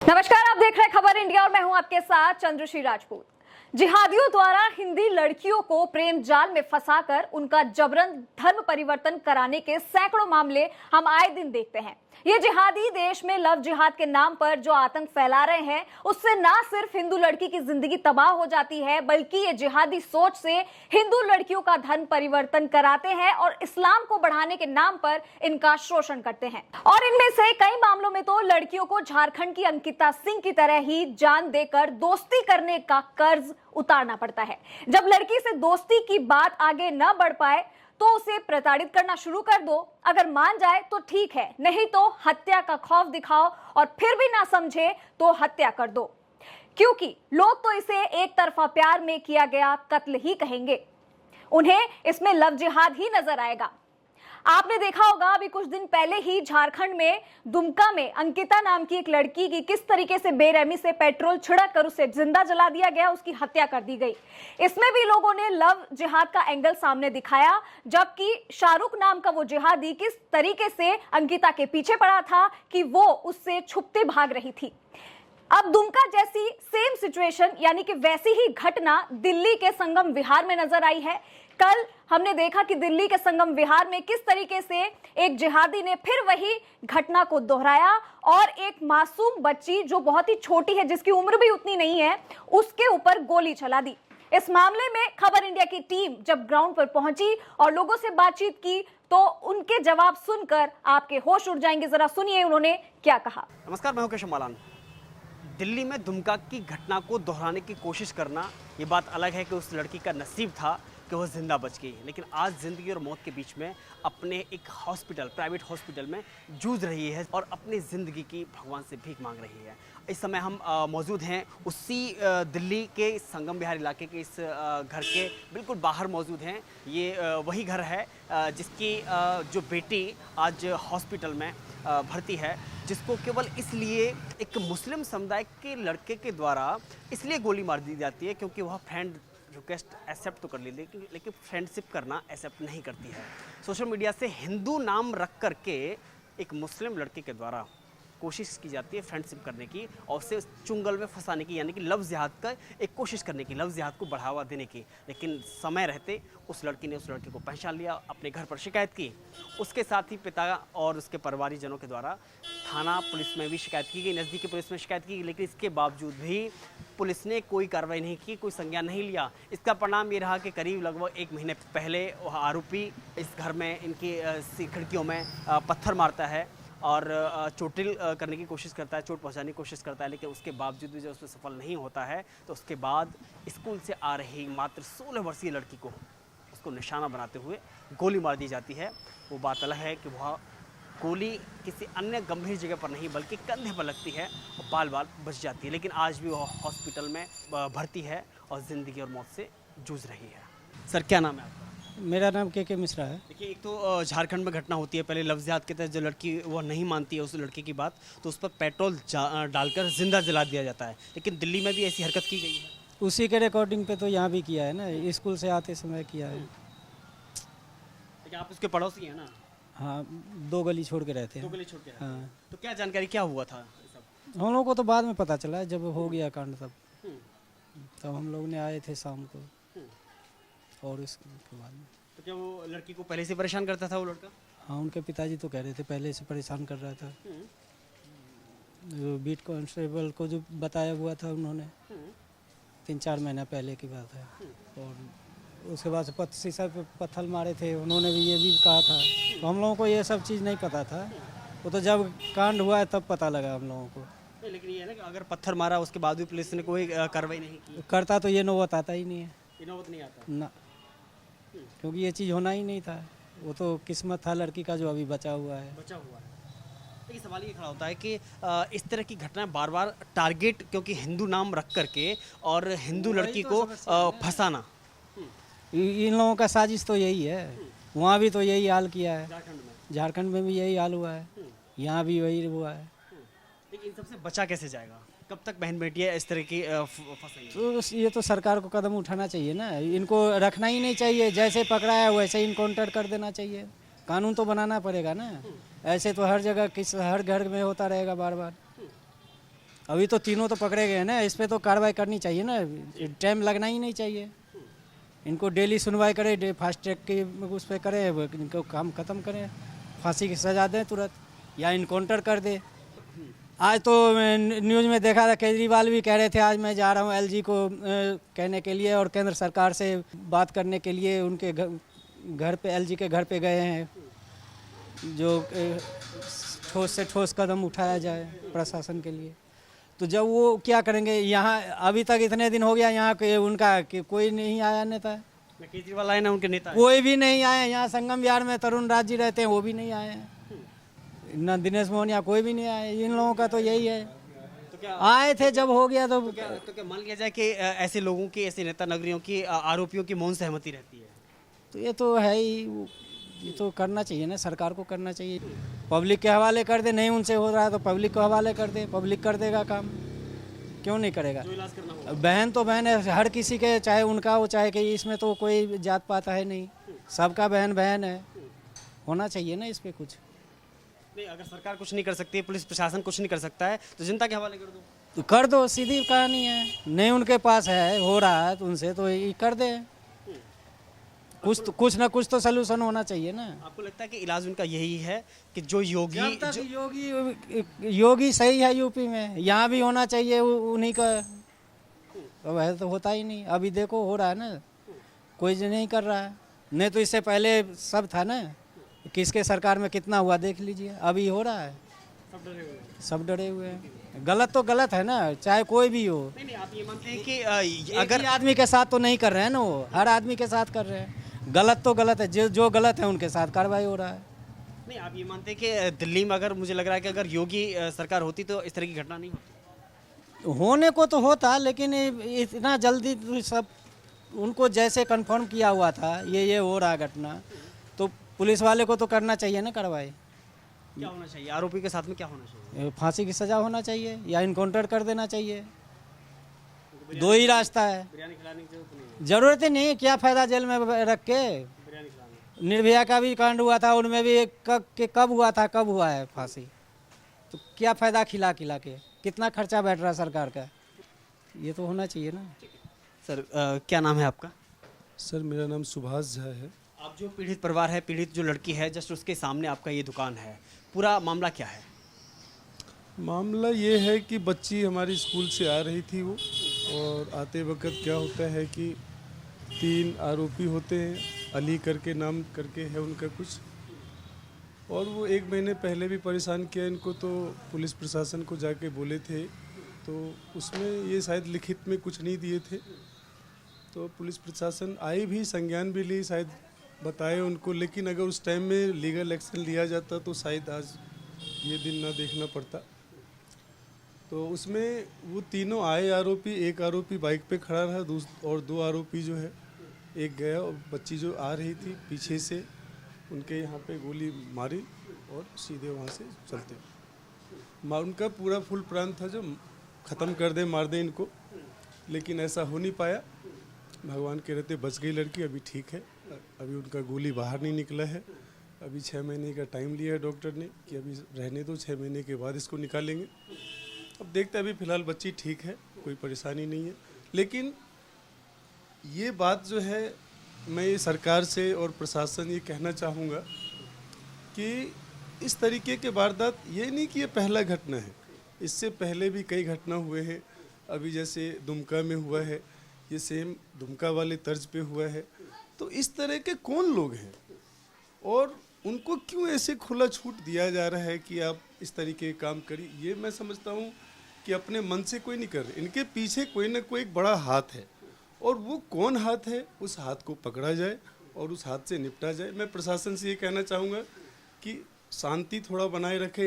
नमस्कार, आप देख रहे हैं खबर इंडिया और मैं हूं आपके साथ चंद्रश्री राजपूत। जिहादियों द्वारा हिंदी लड़कियों को प्रेम जाल में फंसाकर उनका जबरन धर्म परिवर्तन कराने के सैकड़ों मामले हम आए दिन देखते हैं। ये जिहादी देश में लव जिहाद के नाम पर जो आतंक फैला रहे हैं, उससे ना सिर्फ हिंदू लड़की की जिंदगी तबाह हो जाती है, बल्कि ये जिहादी सोच से हिंदू लड़कियों का धर्म परिवर्तन कराते हैं और इस्लाम को बढ़ाने के नाम पर इनका शोषण करते हैं। और इनमें से कई मामलों में तो लड़कियों को झारखंड की अंकिता सिंह की तरह ही जान देकर दोस्ती करने का कर्ज उतारना पड़ता है। जब लड़की से दोस्ती की बात आगे न बढ़ पाए तो उसे प्रताड़ित करना शुरू कर दो। अगर मान जाए तो ठीक है, नहीं तो हत्या का खौफ दिखाओ और फिर भी ना समझे तो हत्या कर दो, क्योंकि लोग तो इसे एक तरफा प्यार में किया गया कत्ल ही कहेंगे। उन्हें इसमें लव जिहाद ही नजर आएगा। आपने देखा होगा अभी कुछ दिन पहले ही झारखंड में दुमका में अंकिता नाम की एक लड़की की किस तरीके से बेरहमी से पेट्रोल छिड़क कर उसे जिंदा जला दिया गया, उसकी हत्या कर दी गई। इसमें भी लोगों ने लव जिहाद का एंगल सामने दिखाया, जबकि शाहरुख नाम का वो जिहादी किस तरीके से अंकिता के पीछे पड़ा था कि वो उससे छुपते भाग रही थी। अब दुमका जैसी सेम सिचुएशन यानी कि वैसी ही घटना दिल्ली के संगम विहार में नजर आई है। कल हमने देखा कि दिल्ली के संगम विहार में किस तरीके से एक जिहादी ने फिर वही घटना को दोहराया और एक मासूम बच्ची जो बहुत ही छोटी है, जिसकी उम्र भी उतनी नहीं है, उसके ऊपर गोली चला दी। इस मामले में खबर इंडिया की टीम जब ग्राउंड पर पहुंची और लोगों से बातचीत की तो उनके जवाब सुनकर आपके होश उड़ जाएंगे। जरा सुनिए उन्होंने क्या कहा। नमस्कार, मैं हूं केशव मालान। दिल्ली में दुमका की घटना को दोहराने की कोशिश करना, ये बात अलग है कि उस लड़की का नसीब था कि वह जिंदा बच गई, लेकिन आज ज़िंदगी और मौत के बीच में अपने एक हॉस्पिटल, प्राइवेट हॉस्पिटल में जूझ रही है और अपनी ज़िंदगी की भगवान से भीख मांग रही है। इस समय हम मौजूद हैं उसी दिल्ली के संगम विहार इलाके के इस घर के बिल्कुल बाहर मौजूद हैं। ये वही घर है जिसकी जो बेटी आज हॉस्पिटल में भर्ती है, जिसको केवल इसलिए एक मुस्लिम समुदाय के लड़के के द्वारा इसलिए गोली मार दी जाती है क्योंकि वह फ्रेंड रिक्वेस्ट एक्सेप्ट तो कर ली, लेकिन फ्रेंडशिप करना एक्सेप्ट नहीं करती है। सोशल मीडिया से हिंदू नाम रख करके एक मुस्लिम लड़के के द्वारा कोशिश की जाती है फ्रेंडशिप करने की और उसे चुंगल में फंसाने की, यानी कि लव जिहाद का एक कोशिश करने की, लव जिहाद को बढ़ावा देने की। लेकिन समय रहते उस लड़की ने उस लड़के को पहचान लिया, अपने घर पर शिकायत की। उसके साथ ही पिता और उसके परिवारजनों के द्वारा थाना पुलिस में भी शिकायत की गई, नज़दीकी पुलिस में शिकायत की गई, लेकिन इसके बावजूद भी पुलिस ने कोई कार्रवाई नहीं की, कोई संज्ञान नहीं लिया। इसका परिणाम ये रहा कि करीब लगभग 1 महीने पहले वह आरोपी इस घर में इनकी खिड़कियों में पत्थर मारता है और चोटिल करने की कोशिश करता है, चोट पहुंचाने की कोशिश करता है, लेकिन उसके बावजूद भी जब उसमें सफल नहीं होता है तो उसके बाद स्कूल से आ रही मात्र 16 वर्षीय लड़की को उसको निशाना बनाते हुए गोली मार दी जाती है। वो बात अलग है कि वह गोली किसी अन्य गंभीर जगह पर नहीं बल्कि कंधे पर लगती है और बाल बाल बच जाती है, लेकिन आज भी वह हॉस्पिटल में भर्ती है और ज़िंदगी और मौत से जूझ रही है। सर, क्या नाम है आपका? मेरा नाम के मिश्रा है। देखिए, एक तो झारखंड में घटना होती है, पहले लव जिहाद के तहत जो लड़की वो नहीं मानती है उस लड़के की बात, तो उस पर पेट्रोल डालकर जिंदा जला दिया जाता है, लेकिन दिल्ली में भी ऐसी हरकत की गई है। उसी के रिकॉर्डिंग पे तो यहाँ भी किया है ना, स्कूल से आते समय किया है। लेकिन आप उसके पड़ोसी हैं ना? हाँ, 2 गली छोड़ के रहते 2 हैं। गली छोड़ के रहते हैं। हाँ, तो क्या जानकारी, क्या हुआ था ये सब? हम लोग को तो बाद में पता चला जब हो गया कांड तब हम लोग ने आए थे शाम को और उसके बाद में। तो क्या वो लड़की को पहले से परेशान करता था वो लड़का? हाँ, उनके पिताजी तो कह रहे थे पहले से परेशान कर रहा था। जो बीट कांस्टेबल को जो बताया हुआ था उन्होंने 3-4 महीना पहले की बात है। और उसके बाद से शीशा पे पत्थर मारे थे, उन्होंने भी ये भी कहा था। तो हम लोगों को ये सब चीज़ नहीं पता था, वो तो जब कांड हुआ है तब पता लगा हम लोगों को। नहीं, लेकिन ये है ना कि अगर पत्थर मारा उसके बाद भी पुलिस ने कोई कार्रवाई नहीं की। करता तो ये नौबत आता ही नहीं है ये नौबत नहीं आता ना, क्योंकि ये चीज़ होना ही नहीं था। वो तो किस्मत था लड़की का जो अभी बचा हुआ है। बचा हुआ है। लेकिन सवाल ये खड़ा होता है कि इस तरह की घटनाएं बार बार टारगेट, क्योंकि हिंदू नाम रख करके और हिंदू लड़की को फंसाना, इन लोगों का साजिश तो यही है। वहाँ भी तो यही हाल किया है, झारखंड में भी यही हाल हुआ है, यहाँ भी वही हुआ है। लेकिन इन सबसे बचा कैसे जाएगा? कब तक बहन बेटियां इस तरह की फंसेंगी? तो ये तो सरकार को कदम उठाना चाहिए ना, इनको रखना ही नहीं चाहिए। जैसे पकड़ा है वैसे इनकाउंटर कर देना चाहिए। कानून तो बनाना पड़ेगा ना, ऐसे तो हर जगह हर घर में होता रहेगा बार बार। अभी तो तीनों तो पकड़े गए हैं ना, इस पे तो कार्रवाई करनी चाहिए ना, टाइम लगना ही नहीं चाहिए। इनको डेली सुनवाई करे, फास्ट ट्रैक की उस पर करे, इनको काम खत्म करें, फांसी की सजा दें तुरंत या इनकाउंटर कर दे। आज तो न्यूज़ में देखा था, केजरीवाल भी कह रहे थे आज मैं जा रहा हूँ एलजी को कहने के लिए और केंद्र सरकार से बात करने के लिए उनके घर पे, एलजी के घर पे गए हैं, जो ठोस से ठोस कदम उठाया जाए प्रशासन के लिए। तो जब वो क्या करेंगे, यहाँ अभी तक इतने दिन हो गया यहाँ के उनका कि कोई नहीं आया नेता, ना केजरीवाल आए ना उनके नेता आए। कोई भी नहीं आए। यहाँ संगम विहार में तरुण राज जी रहते हैं, वो भी नहीं आए हैं, ना दिनेश मोहन या कोई भी नहीं आए। इन लोगों का तो यही है, तो क्या आए थे जब हो गया तो क्या मान लिया जाए कि ऐसे लोगों की, ऐसे नेता नगरियों की, आरोपियों की मौन सहमति रहती है? तो ये तो है ही, ये तो करना चाहिए ना, सरकार को करना चाहिए। पब्लिक के हवाले कर दे, नहीं उनसे हो रहा है तो पब्लिक को हवाले कर दे, पब्लिक कर देगा काम, क्यों नहीं करेगा। जो इलाज करना होगा। बहन तो बहन है हर किसी के, चाहे उनका हो चाहे कि, इसमें तो कोई जात पात है नहीं, सबका बहन बहन है, होना चाहिए ना इस पे कुछ। नहीं, अगर सरकार कुछ नहीं कर सकती, पुलिस प्रशासन कुछ नहीं कर सकता है, तो जनता के हवाले कर दो। तो कर दो, सीधी कहानी है। नहीं उनके पास है, हो रहा है तो उनसे तो ये कर दे, कुछ ना कुछ तो सलूशन होना चाहिए ना। आपको लगता है कि इलाज उनका यही है कि जो योगी जब तक योगी सही है यूपी में, यहाँ भी होना चाहिए उन्हीं का, अब है तो होता ही नहीं। अभी देखो हो रहा है ना, कोई जो नहीं कर रहा है, नहीं तो इससे पहले सब था ना, किसके सरकार में कितना हुआ देख लीजिए, अभी हो रहा है, सब डरे हुए हैं। गलत तो गलत है ना, चाहे कोई भी हो। नहीं, आप ये मानते हैं कि अगर अगर आदमी के साथ तो नहीं कर रहे हैं ना, वो हर आदमी के साथ कर रहे हैं। गलत तो गलत है, जो गलत है उनके साथ कार्रवाई हो रहा है। नहीं, आप ये मानते हैं कि दिल्ली में अगर, मुझे लग रहा है कि अगर योगी सरकार होती तो इस तरह की घटना नहीं होती? होने को तो होता, लेकिन इतना जल्दी तो सब उनको जैसे कंफर्म किया हुआ था ये हो रहा घटना, तो पुलिस वाले को तो करना चाहिए ना कार्रवाई। क्या होना चाहिए आरोपी के साथ में, क्या होना चाहिए? फांसी की सजा होना चाहिए या इनकाउंटर कर देना चाहिए, दो ही रास्ता है। बिरयानी खिलाने की जरूरत नहीं है। जरूरत ही नहीं, क्या फायदा जेल में रख के। बिरयानी खिलाने। निर्भया का भी कांड हुआ था, उनमें भी कब हुआ था, कब हुआ है फांसी, तो क्या फायदा खिला के, कितना खर्चा बैठ रहा है सरकार का, ये तो होना चाहिए ना। सर, क्या नाम है आपका? सर मेरा नाम सुभाष झा है। आप जो पीड़ित परिवार है, पीड़ित जो लड़की है, जस्ट उसके सामने आपका ये दुकान है, पूरा मामला क्या है? मामला ये है कि बच्ची हमारी स्कूल से आ रही थी वो, और आते वक्त क्या होता है कि 3 आरोपी होते हैं, अली करके नाम करके है उनका कुछ, और वो 1 महीने पहले भी परेशान किया इनको, तो पुलिस प्रशासन को जाके बोले थे, तो उसमें ये शायद लिखित में कुछ नहीं दिए थे, तो पुलिस प्रशासन आई भी, संज्ञान भी ली, शायद बताए उनको, लेकिन अगर उस टाइम में लीगल एक्शन लिया जाता तो शायद आज ये दिन ना देखना पड़ता। तो उसमें वो तीनों आए आरोपी, एक आरोपी बाइक पे खड़ा रहा, और 2 आरोपी जो है, एक गया और बच्ची जो आ रही थी पीछे से उनके यहाँ पे गोली मारी और सीधे वहाँ से चलते उनका पूरा फुल प्लान था जो ख़त्म कर दे, मार दे इनको, लेकिन ऐसा हो नहीं पाया। भगवान के रहते बच गई लड़की, अभी ठीक है, अभी उनका गोली बाहर नहीं निकला है। अभी 6 महीने का टाइम लिया है डॉक्टर ने कि अभी रहने दो, 6 महीने के बाद इसको निकालेंगे। अब देखते हैं, अभी फ़िलहाल बच्ची ठीक है, कोई परेशानी नहीं है। लेकिन ये बात जो है, मैं ये सरकार से और प्रशासन ये कहना चाहूँगा कि इस तरीके के वारदात, ये नहीं कि ये पहला घटना है, इससे पहले भी कई घटना हुए हैं। अभी जैसे दुमका में हुआ है, ये सेम दुमका वाले तर्ज पे हुआ है। तो इस तरह के कौन लोग हैं और उनको क्यों ऐसे खुला छूट दिया जा रहा है कि आप इस तरीके के काम करिए? ये मैं समझता हूँ कि अपने मन से कोई नहीं कर रहे, इनके पीछे कोई ना कोई एक बड़ा हाथ है, और वो कौन हाथ है, उस हाथ को पकड़ा जाए और उस हाथ से निपटा जाए। मैं प्रशासन से ये कहना चाहूँगा कि शांति थोड़ा बनाए रखें।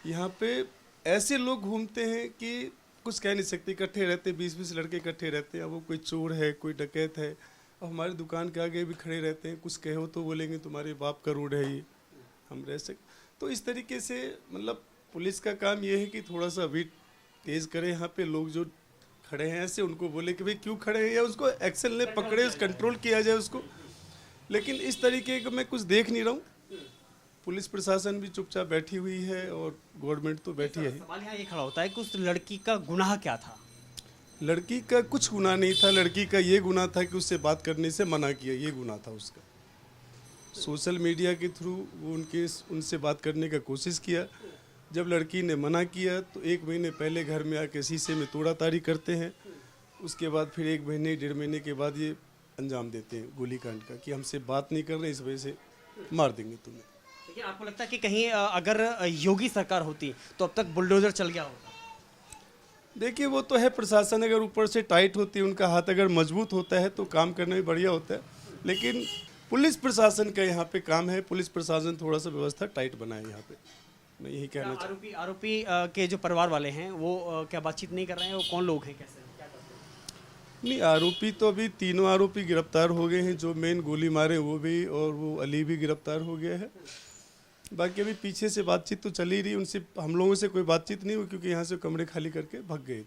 यहाँ पे ऐसे लोग घूमते हैं कि कुछ कह नहीं सकते, इकट्ठे रहते, 20-20 लड़के इकट्ठे रहते हैं। वो कोई चोर है, कोई डकैत है, और हमारी दुकान के आगे भी खड़े रहते हैं, कुछ कहो तो बोलेंगे तुम्हारे बाप का रोड है ये, हम रह सकते। तो इस तरीके से मतलब पुलिस का काम ये है कि थोड़ा सा अभी तेज़ करे। यहाँ पे लोग जो खड़े हैं ऐसे, उनको बोले कि भाई क्यों खड़े हैं, या उसको एक्शन ले, पकड़े, कंट्रोल किया जाए उसको। लेकिन इस तरीके का मैं कुछ देख नहीं रहा हूँ। पुलिस प्रशासन भी चुपचाप बैठी हुई है और गवर्नमेंट तो बैठी है ही। सवाल यहाँ ये खड़ा होता है कि उस लड़की का गुनाह क्या था? लड़की का कुछ गुनाह नहीं था, लड़की का ये गुनाह था कि उससे बात करने से मना किया, ये गुनाह था उसका। सोशल मीडिया के थ्रू वो उनसे बात करने का कोशिश किया। जब लड़की ने मना किया तो 1 महीने पहले घर में आके शीशे में तोड़ा ताड़ी करते हैं। उसके बाद फिर 1 महीने 1.5 महीने के बाद ये अंजाम देते हैं गोलीकांड का कि हमसे बात नहीं कर रहे, इस वजह से मार देंगे तुम्हें। लेकिन आपको लगता है कि कहीं अगर योगी सरकार होती तो अब तक बुलडोजर चल गया होता? देखिए वो तो है, प्रशासन अगर ऊपर से टाइट होती है, उनका हाथ अगर मजबूत होता है तो काम करना भी बढ़िया होता है। लेकिन पुलिस प्रशासन का यहाँ पे काम है, पुलिस प्रशासन थोड़ा सा व्यवस्था टाइट बनाए यहाँ पे, मैं यही कहना चाहूँ। आरोपी के जो परिवार वाले हैं वो क्या बातचीत नहीं कर रहे हैं? वो कौन लोग हैं, कैसे क्या करते हैं? नहीं, आरोपी तो अभी तीनों आरोपी गिरफ्तार हो गए हैं, जो मेन गोली मारे वो भी, और वो अली भी गिरफ्तार हो गया है। बाकी अभी पीछे से बातचीत तो चली रही, उनसे हम लोगों से कोई बातचीत नहीं हुई क्योंकि यहाँ से कमरे खाली करके भाग गए।